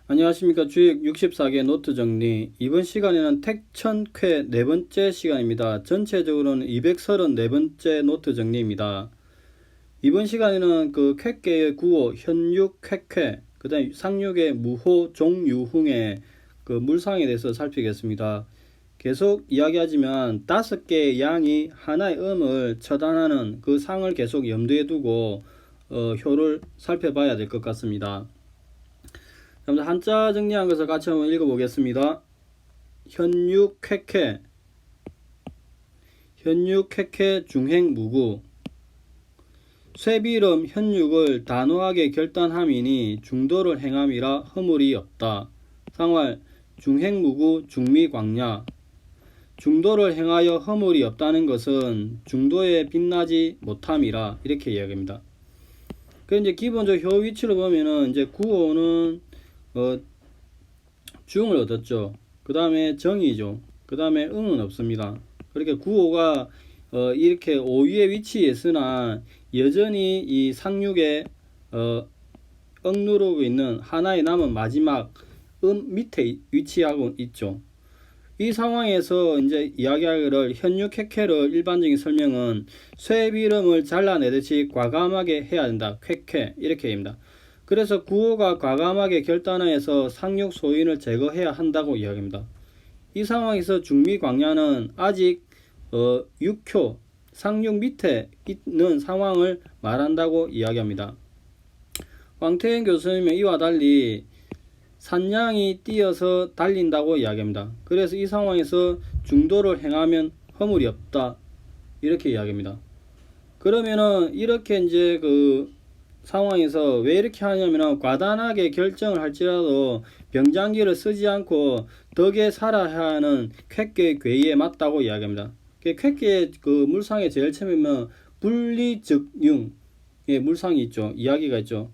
안녕하십니까. 주역 64개 노트 정리. 이번 시간에는 택천쾌 네 번째 시간입니다. 전체적으로는 234번째 노트 정리입니다. 이번 시간에는 그 쾌계의 구호, 현육, 쾌쾌, 그 다음에 상육의 무호, 종유흥의 그 물상에 대해서 살피겠습니다. 계속 이야기하지만 5개의 양이 하나의 음을 처단하는 그 상을 계속 염두에 두고 효를 살펴봐야 될 것 같습니다. 먼저 한자 정리한 것을 같이 한번 읽어보겠습니다. 현육 쾌쾌, 현육 쾌쾌 중행무구. 쇠비름 현육을 단호하게 결단함이니 중도를 행함이라 허물이 없다. 상활 중행무구 중미광야. 중도를 행하여 허물이 없다는 것은 중도에 빛나지 못함이라 이렇게 이야기합니다. 그 이제 기본적 효 위치로 보면은 이제 구호는 중을 얻었죠. 그 다음에 정이죠. 그 다음에 응은 없습니다. 그렇게 구호가 이렇게 5위에 위치했으나 여전히 이 상륙에 억누르고 있는 하나의 남은 마지막 밑에 위치하고 있죠. 이 상황에서 이제 이야기하기를 현육 쾌쾌를 일반적인 설명은 쇠비름을 잘라내듯이 과감하게 해야 된다. 쾌쾌 이렇게 합니다. 그래서 구호가 과감하게 결단해서 상륙 소인을 제거해야 한다고 이야기합니다. 이 상황에서 중미광야는 아직 6효 상륙 밑에 있는 상황을 말한다고 이야기합니다. 황태현 교수님은 이와 달리 산양이 뛰어서 달린다고 이야기합니다. 그래서 이 상황에서 중도를 행하면 허물이 없다 이렇게 이야기합니다. 그러면은 이렇게 이제 그 상황에서 왜 이렇게 하냐면은 과단하게 결정을 할지라도 병장기를 쓰지 않고 덕에 살아야 하는 쾌계의 괴의에 맞다고 이야기합니다. 쾌계의 그 물상에 제일 처음이면 분리즉융 물상이 있죠. 이야기가 있죠.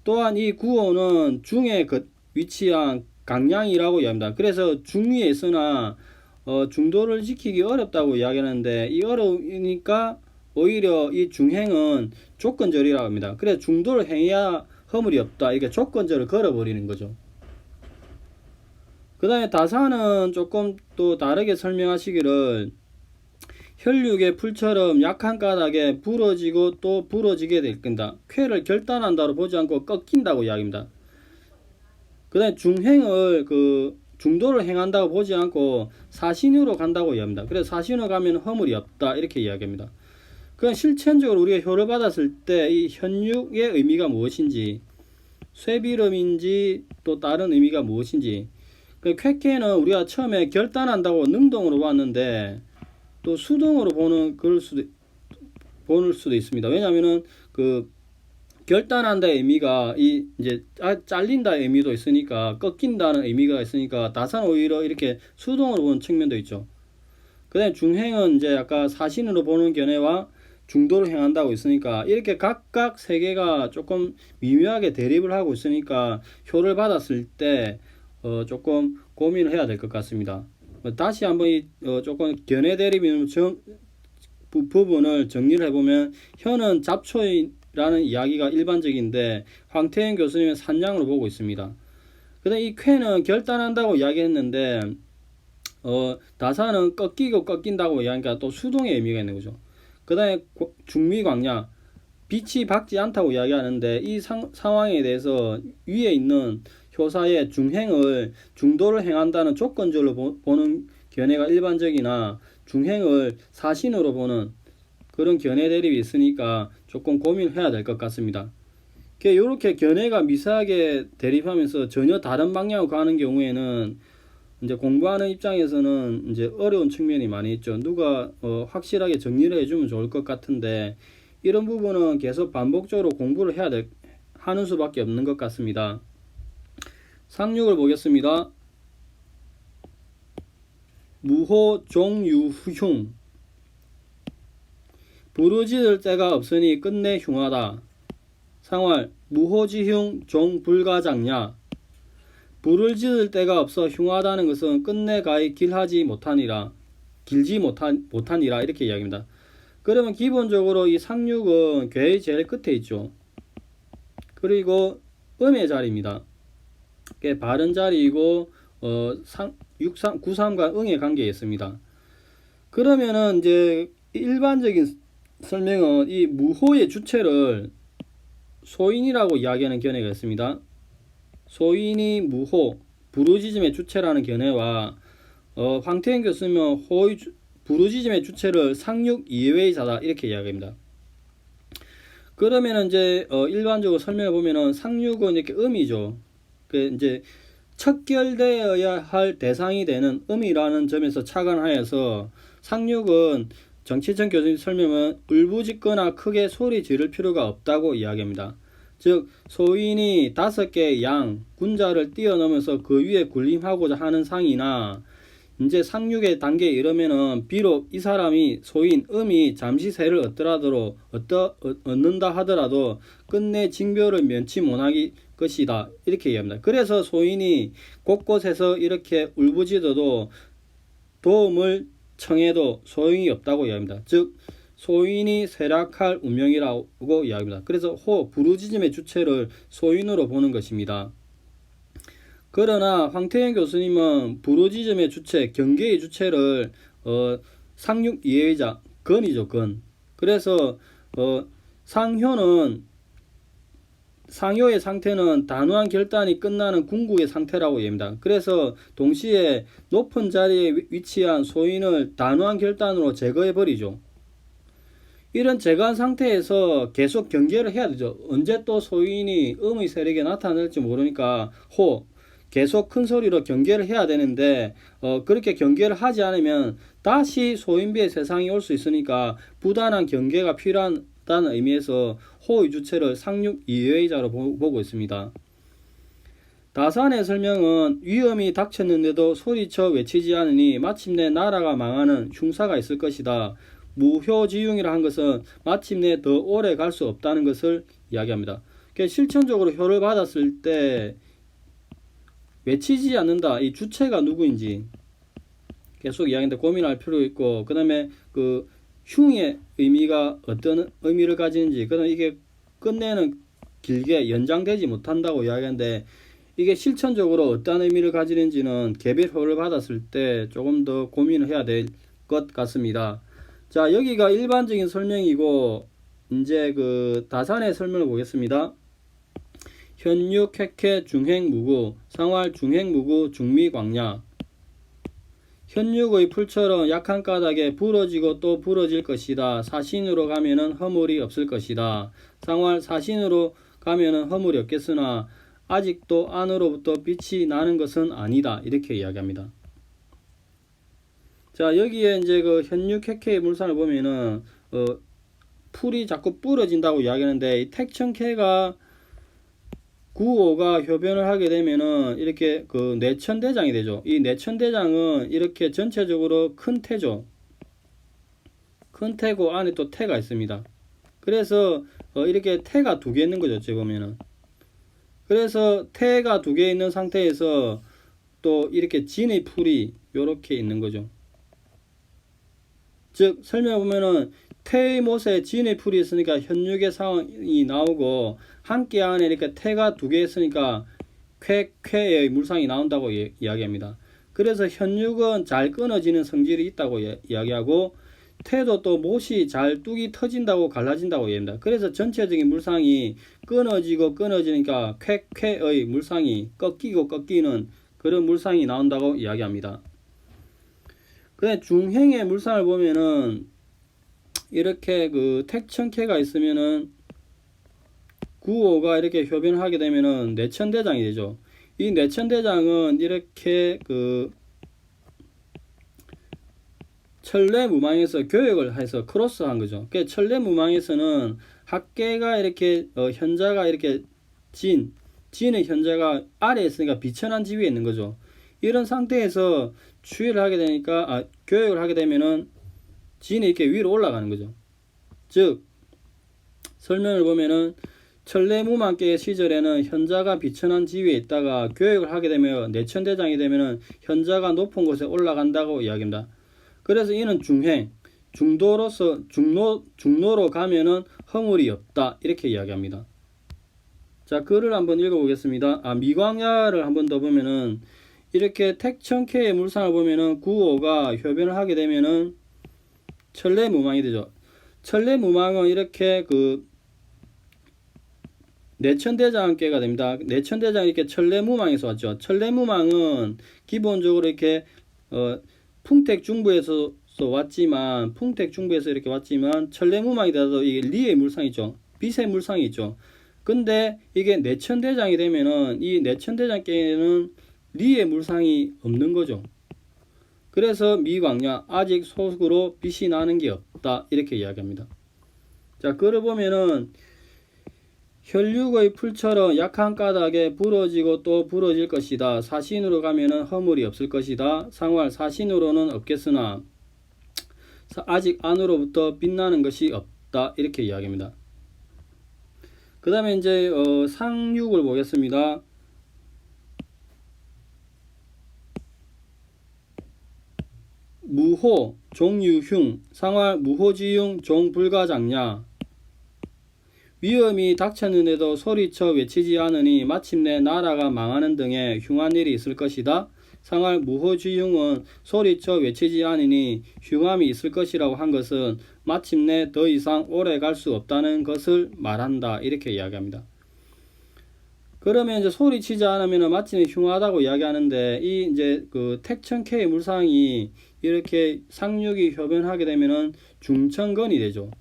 또한 이 구호는 중에 위치한 강량이라고 이야기합니다. 그래서 중위에 있으나 중도를 지키기 어렵다고 이야기하는데 이 어려우니까 오히려 이 중행은 조건절이라고 합니다. 그래서 중도를 행해야 허물이 없다. 이게 조건절을 걸어버리는 거죠. 그 다음에 다사는 조금 또 다르게 설명하시기를 혈육의 풀처럼 약한 까닭에 부러지고 또 부러지게 될 건다. 쾌를 결단한다로 보지 않고 꺾인다고 이야기합니다. 그 다음에 중행을 중도를 행한다고 보지 않고 사신으로 간다고 이야기합니다. 그래서 사신으로 가면 허물이 없다 이렇게 이야기합니다. 그건 실천적으로 우리가 효를 받았을 때 이 현육의 의미가 무엇인지, 쇠비름인지 또 다른 의미가 무엇인지. 쾌쾌는 우리가 처음에 결단한다고 능동으로 봤는데 또 수동으로 보는 수도 있습니다. 왜냐하면은 결단한다의 의미가 이제 잘린다의 의미도 있으니까 꺾인다는 의미가 있으니까 다산 오히려 이렇게 수동으로 보는 측면도 있죠. 그다음에 중행은 이제 아까 사신으로 보는 견해와 중도를 행한다고 있으니까 이렇게 각각 세 개가 조금 미묘하게 대립을 하고 있으니까 효를 받았을 때 조금 고민을 해야 될 것 같습니다. 다시 한번 조금 견해 대립 부분을 정리를 해보면 현은 잡초라는 이야기가 일반적인데 황태현 교수님은 산양으로 보고 있습니다. 그다음 이 쾌는 결단한다고 이야기했는데 다사는 꺾이고 꺾인다고 이야기하니까 또 수동의 의미가 있는 거죠. 그 다음에 중미광야 빛이 밝지 않다고 이야기하는데 이 상황에 대해서 위에 있는 효사의 중행을 중도를 행한다는 조건절로 보는 견해가 일반적이나 중행을 사신으로 보는 그런 견해 대립이 있으니까 조금 고민을 해야 될 것 같습니다. 이렇게 견해가 미세하게 대립하면서 전혀 다른 방향으로 가는 경우에는 이제 공부하는 입장에서는 이제 어려운 측면이 많이 있죠. 누가 확실하게 정리를 해주면 좋을 것 같은데 이런 부분은 계속 반복적으로 공부를 하는 수밖에 없는 것 같습니다. 상륙을 보겠습니다. 무호 종유흉 부르짖을 데가 없으니 끝내 흉하다. 상활 무호지흉 종불가장냐 불을 지을 데가 없어 흉하다는 것은 끝내 가히 길지 못하니라 이렇게 이야기합니다. 그러면 기본적으로 이 상륙은 괴의 제일 끝에 있죠. 그리고 음의 자리입니다. 바른 자리이고 93과 응의 관계에 있습니다. 그러면은 이제 일반적인 설명은 이 무호의 주체를 소인이라고 이야기하는 견해가 있습니다. 소인이 무호, 부르짖음의 주체라는 견해와 황태현 교수는 부르짖음의 주체를 상륙 이외의자다 이렇게 이야기합니다. 그러면 이제 일반적으로 설명해 보면은 상륙은 이렇게 음이죠. 그 이제 척결되어야 할 대상이 되는 음이라는 점에서 착안하여서 상륙은 정치천 교수님 설명은 울부짖거나 크게 소리 지를 필요가 없다고 이야기합니다. 즉 소인이 5개의 양 군자를 뛰어넘어서 그 위에 군림하고자 하는 상이나 이제 상륙의 단계에 이르면은 비록 이 사람이 소인 음이 잠시 세를 얻는다 하더라도 끝내 징표를 면치 못하기 것이다 이렇게 얘기합니다. 그래서 소인이 곳곳에서 이렇게 울부짖어도 도움을 청해도 소용이 없다고 이야기합니다. 즉 소인이 쇠락할 운명이라고 이야기합니다. 그래서 부르짖음의 주체를 소인으로 보는 것입니다. 그러나 황태현 교수님은 부르짖음의 주체, 경계의 주체를 상륙 이해의자, 건이죠, 건. 그래서 상효의 상태는 단호한 결단이 끝나는 궁극의 상태라고 얘기합니다. 그래서 동시에 높은 자리에 위치한 소인을 단호한 결단으로 제거해버리죠. 이런 제거한 상태에서 계속 경계를 해야 되죠. 언제 또 소인이 음의 세력에 나타날지 모르니까 계속 큰 소리로 경계를 해야 되는데 그렇게 경계를 하지 않으면 다시 소인비의 세상이 올 수 있으니까 부단한 경계가 필요하다는 의미에서 호의 주체를 상륙 이외의자로 보고 있습니다. 다산의 설명은 위험이 닥쳤는데도 소리쳐 외치지 않으니 마침내 나라가 망하는 흉사가 있을 것이다. 무효지용이라 한 것은 마침내 더 오래 갈 수 없다는 것을 이야기합니다. 실천적으로 효를 받았을 때 외치지 않는다. 이 주체가 누구인지 계속 이야기하는데 고민할 필요 있고, 그 다음에 그 흉의 의미가 어떤 의미를 가지는지, 그 다음에 이게 끝내는 길게 연장되지 못한다고 이야기하는데 이게 실천적으로 어떤 의미를 가지는지는 개별 효를 받았을 때 조금 더 고민을 해야 될 것 같습니다. 자, 여기가 일반적인 설명이고 이제 그 다산의 설명을 보겠습니다. 현육, 쾌쾌, 중행, 무구, 상활, 중행, 무구, 중미, 광야. 현육의 풀처럼 약한 까닭에 부러지고 또 부러질 것이다. 사신으로 가면은 허물이 없을 것이다. 상활, 사신으로 가면은 허물이 없겠으나 아직도 안으로부터 빛이 나는 것은 아니다. 이렇게 이야기합니다. 자, 여기에 이제 그 현육, 쾌쾌의 물산을 보면은 풀이 자꾸 부러진다고 이야기하는데 이 택천쾌가 구호가 효변을 하게 되면은 이렇게 그 내천대장이 되죠. 이 내천대장은 이렇게 전체적으로 큰 태죠. 큰 태고 안에 또 태가 있습니다. 그래서 이렇게 태가 2개 있는 거죠. 어찌 보면은. 그래서 태가 2개 있는 상태에서 또 이렇게 진의 풀이 이렇게 있는 거죠. 즉 설명해 보면은 태의 못에 진의 풀이 있으니까 현육의 상황이 나오고 함께 안에 이렇게 태가 2개 있으니까 쾌쾌의 물상이 나온다고 이야기합니다. 그래서 현육은 잘 끊어지는 성질이 있다고 이야기하고 태도 또 못이 잘 뚝이 터진다고 갈라진다고 이야기합니다. 그래서 전체적인 물상이 끊어지니까 쾌쾌의 물상이 꺾이고 꺾이는 그런 물상이 나온다고 이야기합니다. 그래 중행의 물상을 보면은 이렇게 그 택천쾌가 있으면은 구호가 이렇게 효변을 하게 되면은 내천대장이 되죠. 이 내천대장은 이렇게 그 천례무망에서 교역을 해서 크로스한 거죠. 그 천례무망에서는 학계가 이렇게 현자가 이렇게 진의 현자가 아래에 있으니까 비천한 지위에 있는 거죠. 이런 상태에서 추이를 하게 되니까 교역을 하게 되면은 진이 이렇게 위로 올라가는 거죠. 즉 설명을 보면은 천례무망계 시절에는 현자가 비천한 지위에 있다가 교역을 하게 되면 내천대장이 되면은 현자가 높은 곳에 올라간다고 이야기합니다. 그래서 이는 중행, 중노로 가면은 허물이 없다 이렇게 이야기합니다. 자, 글을 한번 읽어보겠습니다. 미광야를 한번 더 보면은 이렇게 택천케의 물상을 보면은 구호가 효변을 하게 되면은 천례무망이 되죠. 천례무망은 이렇게 그 내천대장께가 됩니다. 내천대장 이렇게 천례무망에서 왔죠. 천례무망은 기본적으로 이렇게 풍택중부에서 왔지만 풍택중부에서 이렇게 왔지만 천례무망이 돼서 이게 리의 물상이죠. 빛의 물상이 있죠. 근데 이게 내천대장이 되면은 이 내천대장께는 리의 물상이 없는 거죠. 그래서 미광야 아직 속으로 빛이 나는 게 없다 이렇게 이야기합니다. 자, 글을 보면은 혈육의 풀처럼 약한 까닭에 부러지고 또 부러질 것이다. 사신으로 가면은 허물이 없을 것이다. 상활 사신으로는 없겠으나 아직 안으로부터 빛나는 것이 없다 이렇게 이야기합니다. 그 다음에 이제 상육을 보겠습니다. 무호 종유흉 상활 무호지흉 종불가장냐 위험이 닥쳤는데도 소리쳐 외치지 않으니 마침내 나라가 망하는 등의 흉한 일이 있을 것이다. 상활 무호지흉은 소리쳐 외치지 않으니 흉함이 있을 것이라고 한 것은 마침내 더 이상 오래 갈 수 없다는 것을 말한다 이렇게 이야기합니다. 그러면 이제 소리치지 않으면 마침내 흉하다고 이야기하는데 이 이제 그 택천케의 물상이 이렇게 상륙이 효변하게 되면은 중천건이 되죠.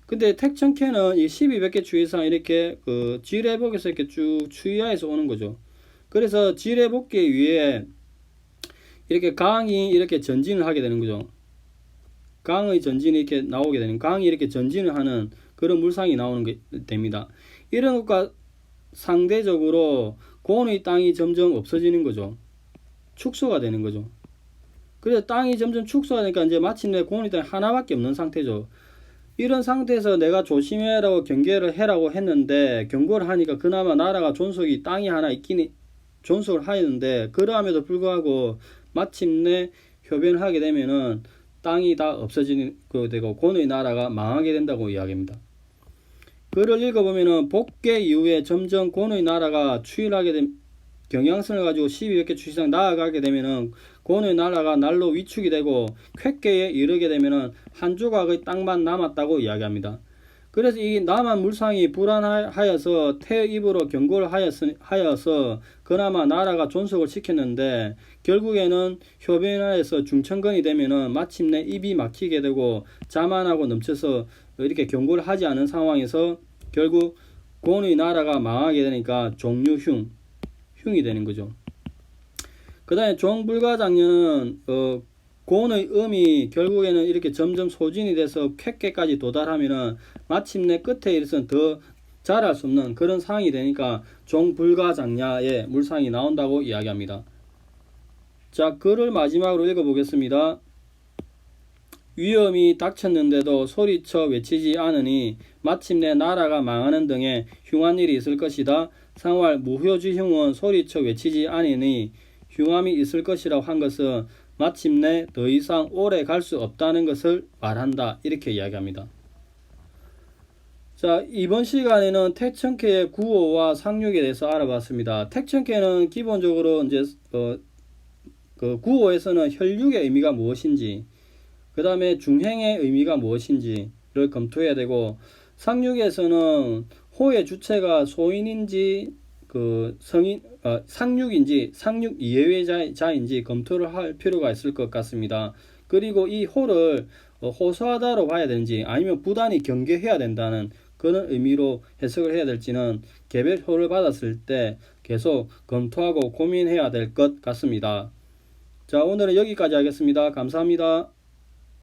근데 택천케는 이 1200개 추이상 이렇게 그 지뢰복에서 이렇게 쭉 추이하에서 오는 거죠. 그래서 지뢰복계 위에 이렇게 강이 이렇게 전진을 하게 되는 거죠. 강의 전진이 이렇게 나오게 되는, 강이 이렇게 전진을 하는 그런 물상이 나오는 게 됩니다. 이런 것과 상대적으로 고온의 땅이 점점 없어지는 거죠. 축소가 되는 거죠. 그래서 땅이 점점 축소가 되니까 이제 마침내 고온의 땅이 하나밖에 없는 상태죠. 이런 상태에서 내가 조심해라고 경계를 해라고 했는데 경고를 하니까 그나마 나라가 존속이 땅이 하나 있긴 존속을 하였는데 그러함에도 불구하고 마침내 효변을 하게 되면은 땅이 다 없어지는 거 되고 고노의 나라가 망하게 된다고 이야기합니다. 글을 읽어보면은 복계 이후에 점점 고노의 나라가 추일하게 된 경향성을 가지고 1200개 추이상 나아가게 되면은 고노의 나라가 날로 위축이 되고 쾌계에 이르게 되면은 한 조각의 땅만 남았다고 이야기합니다. 그래서 이 남한 물상이 불안하여서 태의 입으로 경고를 하여서 그나마 나라가 존속을 시켰는데 결국에는 효변하여서 중천건이 되면은 마침내 입이 막히게 되고 자만하고 넘쳐서 이렇게 경고를 하지 않은 상황에서 결국 고노의 나라가 망하게 되니까 종유흉 흉이 되는 거죠. 그 다음에 종불가장녀는 고온의 음이 결국에는 이렇게 점점 소진이 돼서 쾌계까지 도달하면은 마침내 끝에 이르서는 더 자랄 수 없는 그런 상황이 되니까 종불가장냐의 물상이 나온다고 이야기합니다. 자, 글을 마지막으로 읽어보겠습니다. 위험이 닥쳤는데도 소리쳐 외치지 않으니 마침내 나라가 망하는 등의 흉한 일이 있을 것이다. 상활 무효지흉은 소리쳐 외치지 않으니 흉함이 있을 것이라고 한 것은 마침내 더 이상 오래 갈 수 없다는 것을 말한다 이렇게 이야기합니다. 자, 이번 시간에는 택천케의 구호와 상륙에 대해서 알아봤습니다. 택천케는 기본적으로 이제 그 구호에서는 혈육의 의미가 무엇인지, 그 다음에 중행의 의미가 무엇인지를 검토해야 되고, 상륙에서는 호의 주체가 소인인지 그 성인 상륙인지 상륙 이해외자인지 검토를 할 필요가 있을 것 같습니다. 그리고 이 호를 호소하다로 봐야 되는지 아니면 부단히 경계해야 된다는 그런 의미로 해석을 해야 될지는 개별 호를 받았을 때 계속 검토하고 고민해야 될 것 같습니다. 자, 오늘은 여기까지 하겠습니다. 감사합니다.